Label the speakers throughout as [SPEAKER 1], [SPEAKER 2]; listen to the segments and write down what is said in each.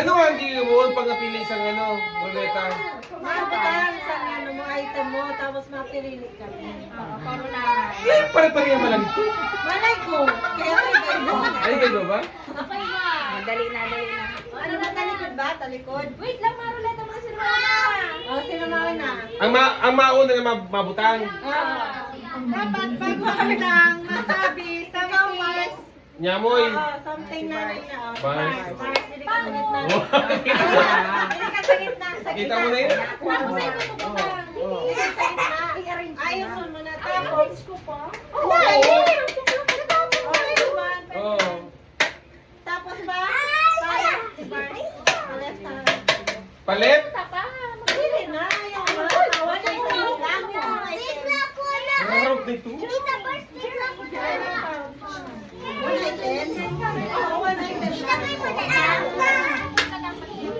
[SPEAKER 1] Ano nga hindi mo pag napili isang ano, ruleta?
[SPEAKER 2] Mabutan sa ano mo, item mo, tapos mapirili ka. Paro na.
[SPEAKER 1] Eh, pare-pareha malang ito.
[SPEAKER 2] Malay ko. Kaya kayo.
[SPEAKER 1] Ay, kayo ba?
[SPEAKER 2] Okay na.
[SPEAKER 3] Dali na, dali na.
[SPEAKER 2] Ano na, talikod ba? Talikod?
[SPEAKER 3] Wait lang, maruleta mga sinumana.
[SPEAKER 2] Sinamawan na.
[SPEAKER 1] Ang mauna na mabutang.
[SPEAKER 2] Dapat bago lang masabi sa mawis.
[SPEAKER 1] Nyamoy.
[SPEAKER 2] Something na rin na.
[SPEAKER 1] Bars.
[SPEAKER 2] Hindi ka sa gitna.
[SPEAKER 1] Oh.
[SPEAKER 2] Hindi ka sa gitna.
[SPEAKER 1] Kita mo na yun?
[SPEAKER 2] Tapos ay pupunta. Hindi ka sa gitna. Ayos mo na. Tapos ko pa.
[SPEAKER 1] Oo. Oo.
[SPEAKER 2] Tapos ba?
[SPEAKER 1] Palit?
[SPEAKER 2] Hindi na. Ayaw mo. Tawa na yung lang.
[SPEAKER 1] Harap nito.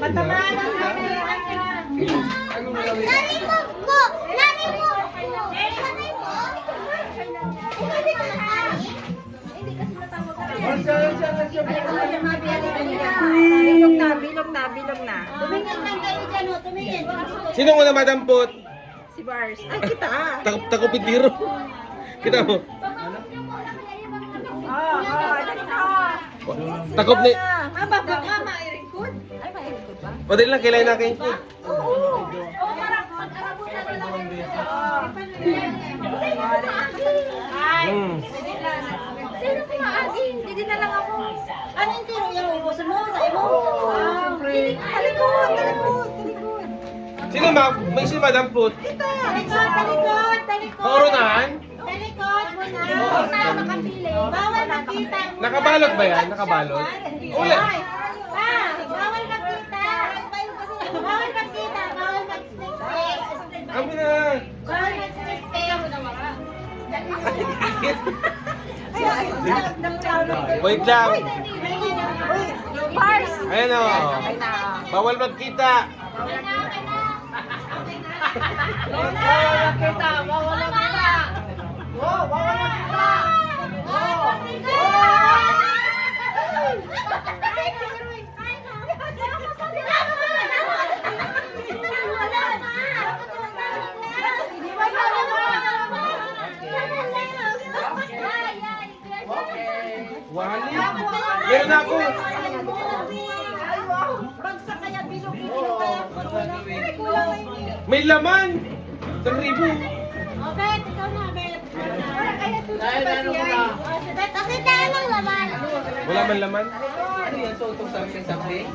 [SPEAKER 2] Matamaan ang
[SPEAKER 1] Ano mo gawin?
[SPEAKER 3] Bilog na.
[SPEAKER 2] Tumingin lang kayo dyan, o. Tumingin.
[SPEAKER 1] Sino mo na madampot?
[SPEAKER 3] Si Bars.
[SPEAKER 2] Ay, kita.
[SPEAKER 1] Takupit tiro. Kita mo. Takop ni.
[SPEAKER 2] Baba ka, mairikod.
[SPEAKER 3] Ay, mairikod ba?
[SPEAKER 1] O dali lang, kailangan na kayo.
[SPEAKER 3] Sino kumaagi? Hindi na lang ako.
[SPEAKER 2] Ano yung tiro yung ubusin mo? Sa imo?
[SPEAKER 3] Talikod.
[SPEAKER 1] Sino may sino madampot?
[SPEAKER 2] Talikod.
[SPEAKER 1] Paurunahan?
[SPEAKER 2] Talikod mo na.
[SPEAKER 3] Huwag na makapili.
[SPEAKER 2] Bawal makita.
[SPEAKER 1] Nakabalot ba yan? Nakabalot? Uli.
[SPEAKER 2] Bawal makita. Bawal makita. Bawal mag-snake.
[SPEAKER 1] Kami na.
[SPEAKER 2] Bawal mag-snake.
[SPEAKER 1] Wait lang.
[SPEAKER 3] Bars.
[SPEAKER 1] Ayan o. Bawal magkita. Wali. Meron na ako.
[SPEAKER 2] Bagsak kaya bilog-bilog kaya
[SPEAKER 1] May laman. 1,000.
[SPEAKER 2] Oh, Bet, ikaw na, Bet. Kaya tuloy ba siya? Si Bet, okay tayo lang naman.
[SPEAKER 1] Wala man laman?
[SPEAKER 4] Ano yan? Tutong something?
[SPEAKER 2] Talikod.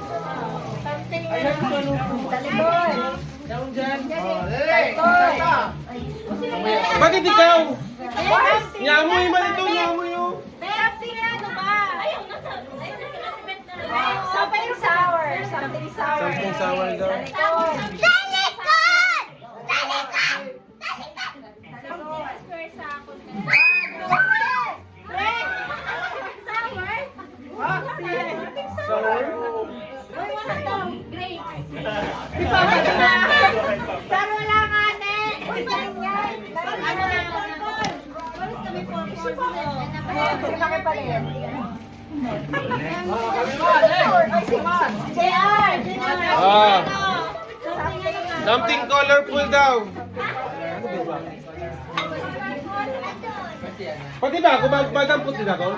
[SPEAKER 4] Down dyan. Talikod.
[SPEAKER 1] Bakit ikaw? Nyamoy man ito, nyamoy o.
[SPEAKER 2] Bet, ano ba? Ayaw na sa Bet na.
[SPEAKER 3] Something sour. Something sour.
[SPEAKER 1] Something sour daw. Sour?
[SPEAKER 2] Uy, wala daw. Great.
[SPEAKER 3] Pero wala nga, ne.
[SPEAKER 2] Uy, balik yan. Ano na? Balik kami po.
[SPEAKER 3] Sila pa rin.
[SPEAKER 2] JR!
[SPEAKER 1] Ah. Something colorful daw. Pati ba ako? Madampot din ako?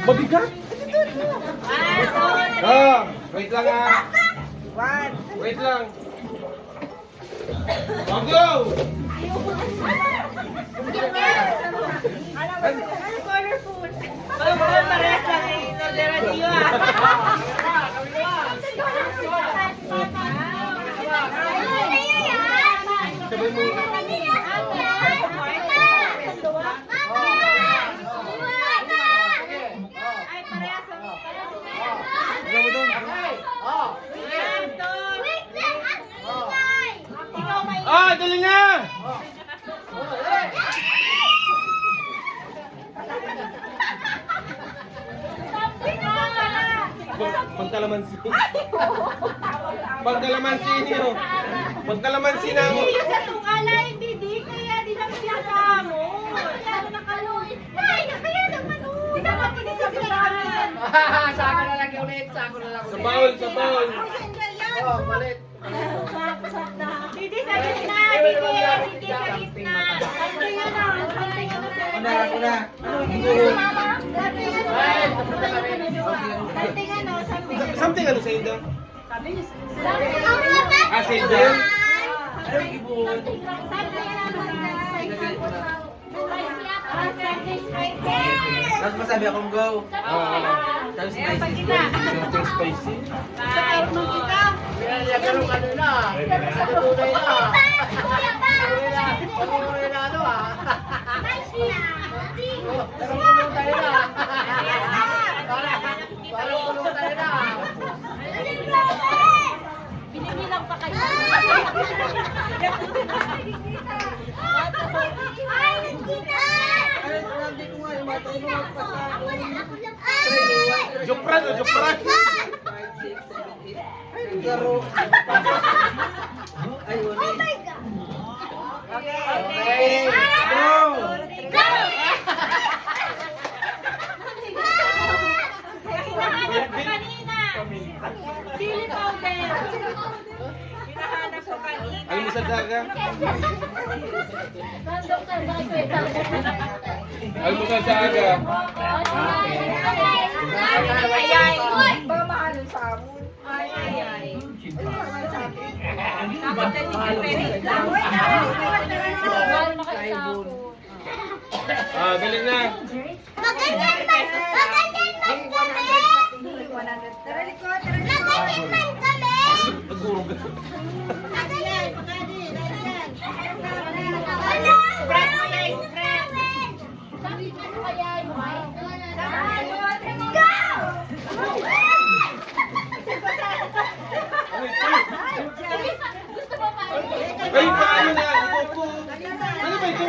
[SPEAKER 1] Mabigat? Wait lang ah. Wait lang. Go!
[SPEAKER 2] Parehas lang eh. Inorderan niyo
[SPEAKER 1] Sabay mo.
[SPEAKER 2] Ay, parehas lang.
[SPEAKER 1] Tignan mo doon. Ah, dali nga! Pagkalamansi. Pagkalamansi niyo. Pagkalamansi na mo.
[SPEAKER 3] Hindi sa tungala, hindi di. Kaya di naman sinasamo. Kaya nakaloy. Ay, kaya naman o. Di naman pinagsasabihan.
[SPEAKER 4] Sako na lang ulit. Sako na lang
[SPEAKER 1] Sa
[SPEAKER 4] ulit.
[SPEAKER 1] baul, sa baul.
[SPEAKER 4] Oh, palit.
[SPEAKER 3] Hindi sa gitna. Hindi sa gitna. Something ano. Something ano.
[SPEAKER 4] Ay, tapos na kami.
[SPEAKER 3] Something ano. Something ano.
[SPEAKER 1] Something ano sa inyo?
[SPEAKER 3] Something ano.
[SPEAKER 1] Ah, sa inyo?
[SPEAKER 4] Tapos masabi akong go.
[SPEAKER 1] Tapos spicy. Something spicy.
[SPEAKER 4] Kaya ganun ano na. Ano tunay na. Tunay na ano ah. Parang kulong tayo na. Parang kulong tayo na.
[SPEAKER 3] Binibilang pa kayo.
[SPEAKER 1] Jopran, jopran.
[SPEAKER 4] Okay.
[SPEAKER 3] Hinahanap ko kanina. Chili powder. Hinahanap ko kanina.
[SPEAKER 1] Alam mo sa daga? Alam mo sa daga? Ah, galing na. Nagurog. Ay, paano na? Ito po. Ano ba ito?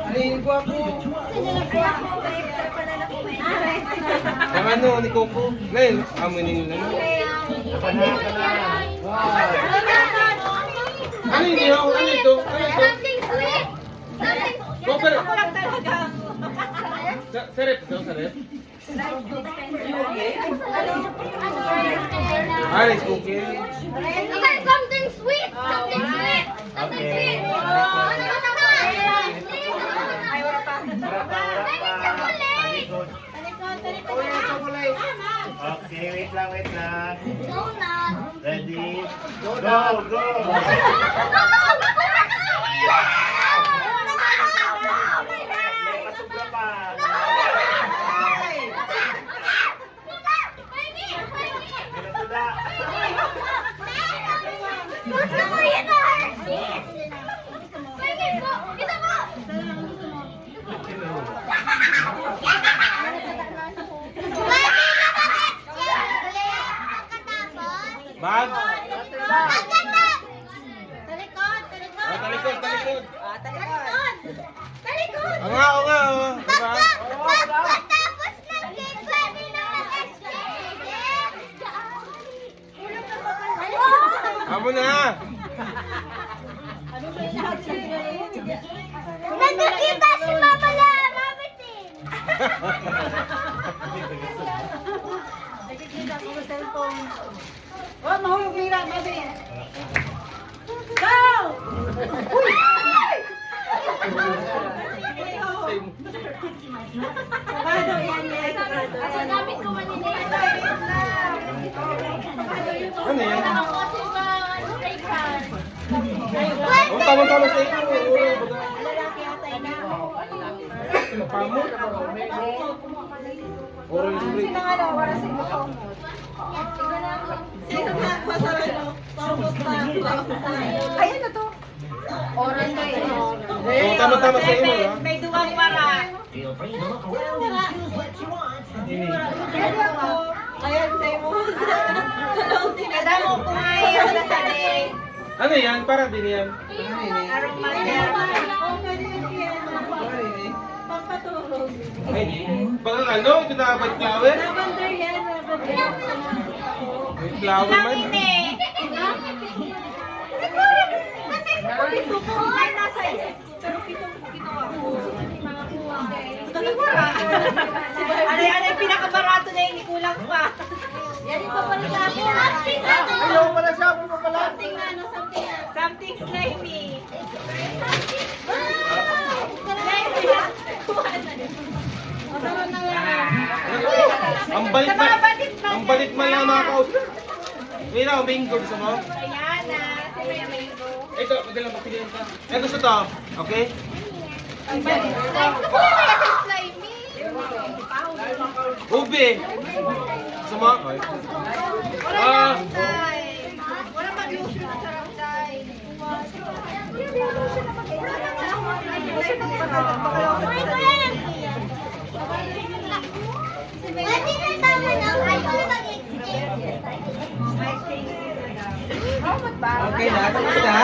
[SPEAKER 4] Alin ko ako.
[SPEAKER 1] Ang ano ni Coco? Ngayon, amunin nyo na. Ano yun yun? Ano ito? Ano ito? Coco, sarap ito, sarap. Ah, rice cookie.
[SPEAKER 2] Okay, something sweet. Something sweet. Something sweet.
[SPEAKER 5] Okay, wait lang, wait lang.
[SPEAKER 2] Donut.
[SPEAKER 5] Ready? Go, go! May masubra pa. Pinatuda.
[SPEAKER 2] Gusto ko yun na Hershey's. Pwede po. Ito po.
[SPEAKER 1] Bag.
[SPEAKER 2] Talikod, talikod.
[SPEAKER 1] Ah, talikod, talikod.
[SPEAKER 2] Talikod. Talikod.
[SPEAKER 1] Oo nga, oo nga. Oo. Diba?
[SPEAKER 2] Pagkatapos ng cake, pwede na mag-escape.
[SPEAKER 1] Amo na.
[SPEAKER 2] Nagkakita si Mama na Mami Ting.
[SPEAKER 3] Nakikita ko sa cellphone. Oh, mahulog nila, Mami. Go! Uy! Sabado yan, yan.
[SPEAKER 2] Asa gamit ko manila.
[SPEAKER 1] Ano yan?
[SPEAKER 2] Ako si spray can.
[SPEAKER 1] Oh, tama-tama sa iyo.
[SPEAKER 3] Lalaki atay na.
[SPEAKER 1] Pamo. Oral spray.
[SPEAKER 3] Sino nga daw, wala sa ibukomot. Sino nga masarap no? Pamot na. Ayan na to. Oran na eh.
[SPEAKER 1] Oh, tama-tama sa iyo. Ha?
[SPEAKER 3] May duwang para. Ayan, say mo. Kada mo kumain na sa day.
[SPEAKER 1] Ano yan? Para din yan.
[SPEAKER 2] Pampatulog.
[SPEAKER 1] Ay, baka ano? Ito na white flower?
[SPEAKER 2] Lavender yan, lavender.
[SPEAKER 1] White flower man.
[SPEAKER 3] Kasi ito po ay nasa isip ko, pero pitong ako. Ano yung pinakabarato na yun, kulang pa.
[SPEAKER 2] Yan yung papalit ako.
[SPEAKER 4] Ayaw pala siya, ano pala?
[SPEAKER 2] Something na, ano, something na.
[SPEAKER 3] Something slimy.
[SPEAKER 2] Masarap na lang.
[SPEAKER 1] Ang balik na. Ang balik man lang mga kausap. May lang, mango gusto mo?
[SPEAKER 3] Diana, si Maya Mango.
[SPEAKER 1] Ito, magalang patigyan ka. Ito sa to. Okay?
[SPEAKER 3] Gusto ko na kaya sa slimy.
[SPEAKER 1] Ube. Gusto mo? Okay.
[SPEAKER 3] Wala
[SPEAKER 1] Ah.
[SPEAKER 3] na time. Wala mag-lotion na sarap time.
[SPEAKER 2] Pwede na tama na. Ayaw mag-exchange.
[SPEAKER 6] Okay na, tapos na.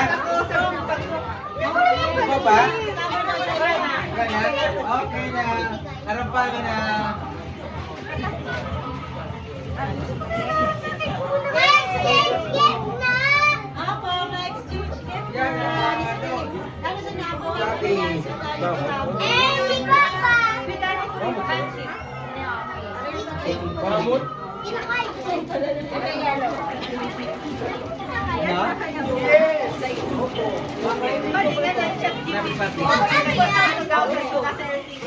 [SPEAKER 6] Ikaw ba? Ganyan? Okay na. Harapan na.
[SPEAKER 2] Exchange gift na! Apo, ma-exchange gift na. Ano sa nabo?
[SPEAKER 6] Sabi.
[SPEAKER 2] Eh, si Papa!
[SPEAKER 1] Paramot?
[SPEAKER 2] Kinakain.
[SPEAKER 6] Na?
[SPEAKER 3] Pwede ka na chat GPT. Ano daw sa ito? Kasi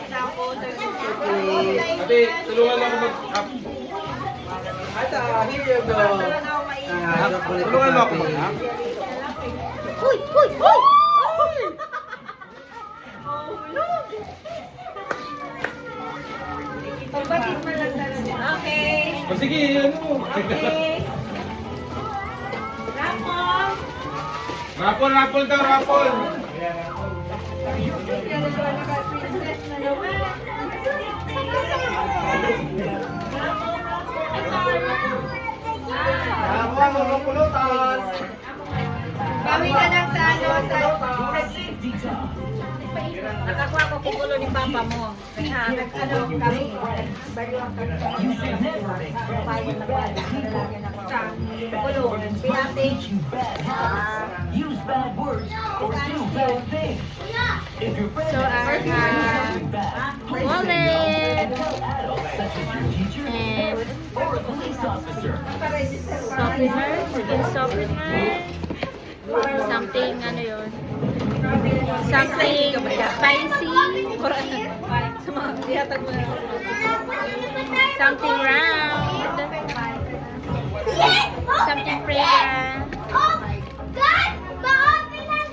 [SPEAKER 3] ako,
[SPEAKER 1] Ate, tulungan ako mag-up.
[SPEAKER 6] At here you go.
[SPEAKER 1] Tulungan mo ako mag-up.
[SPEAKER 2] Uy! Uy! Uy!
[SPEAKER 3] Pagbatit mo lang talaga. Okay.
[SPEAKER 1] O sige, ano mo?
[SPEAKER 3] Okay. Ramon.
[SPEAKER 1] Rapol, rapol daw, rapol.
[SPEAKER 3] Princess na naman.
[SPEAKER 4] Ako ang mga pulutan.
[SPEAKER 3] Bawi ka lang sa ano, sa nakakuha ko kukulo ni papa mo. Nag-ano kami. Baliwang kami. Bayan na ba? Nalagyan ako. Kukulo. Pinati.
[SPEAKER 7] Use bad words or do bad things. If your friend
[SPEAKER 2] So, our wallet
[SPEAKER 7] such as your teacher
[SPEAKER 2] and
[SPEAKER 7] or a police officer,
[SPEAKER 2] softener, skin softener, something, ano yun, something spicy, something round, something fragrant,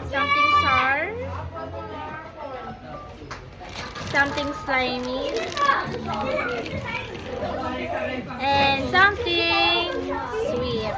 [SPEAKER 2] something sour, something slimy, and something sweet.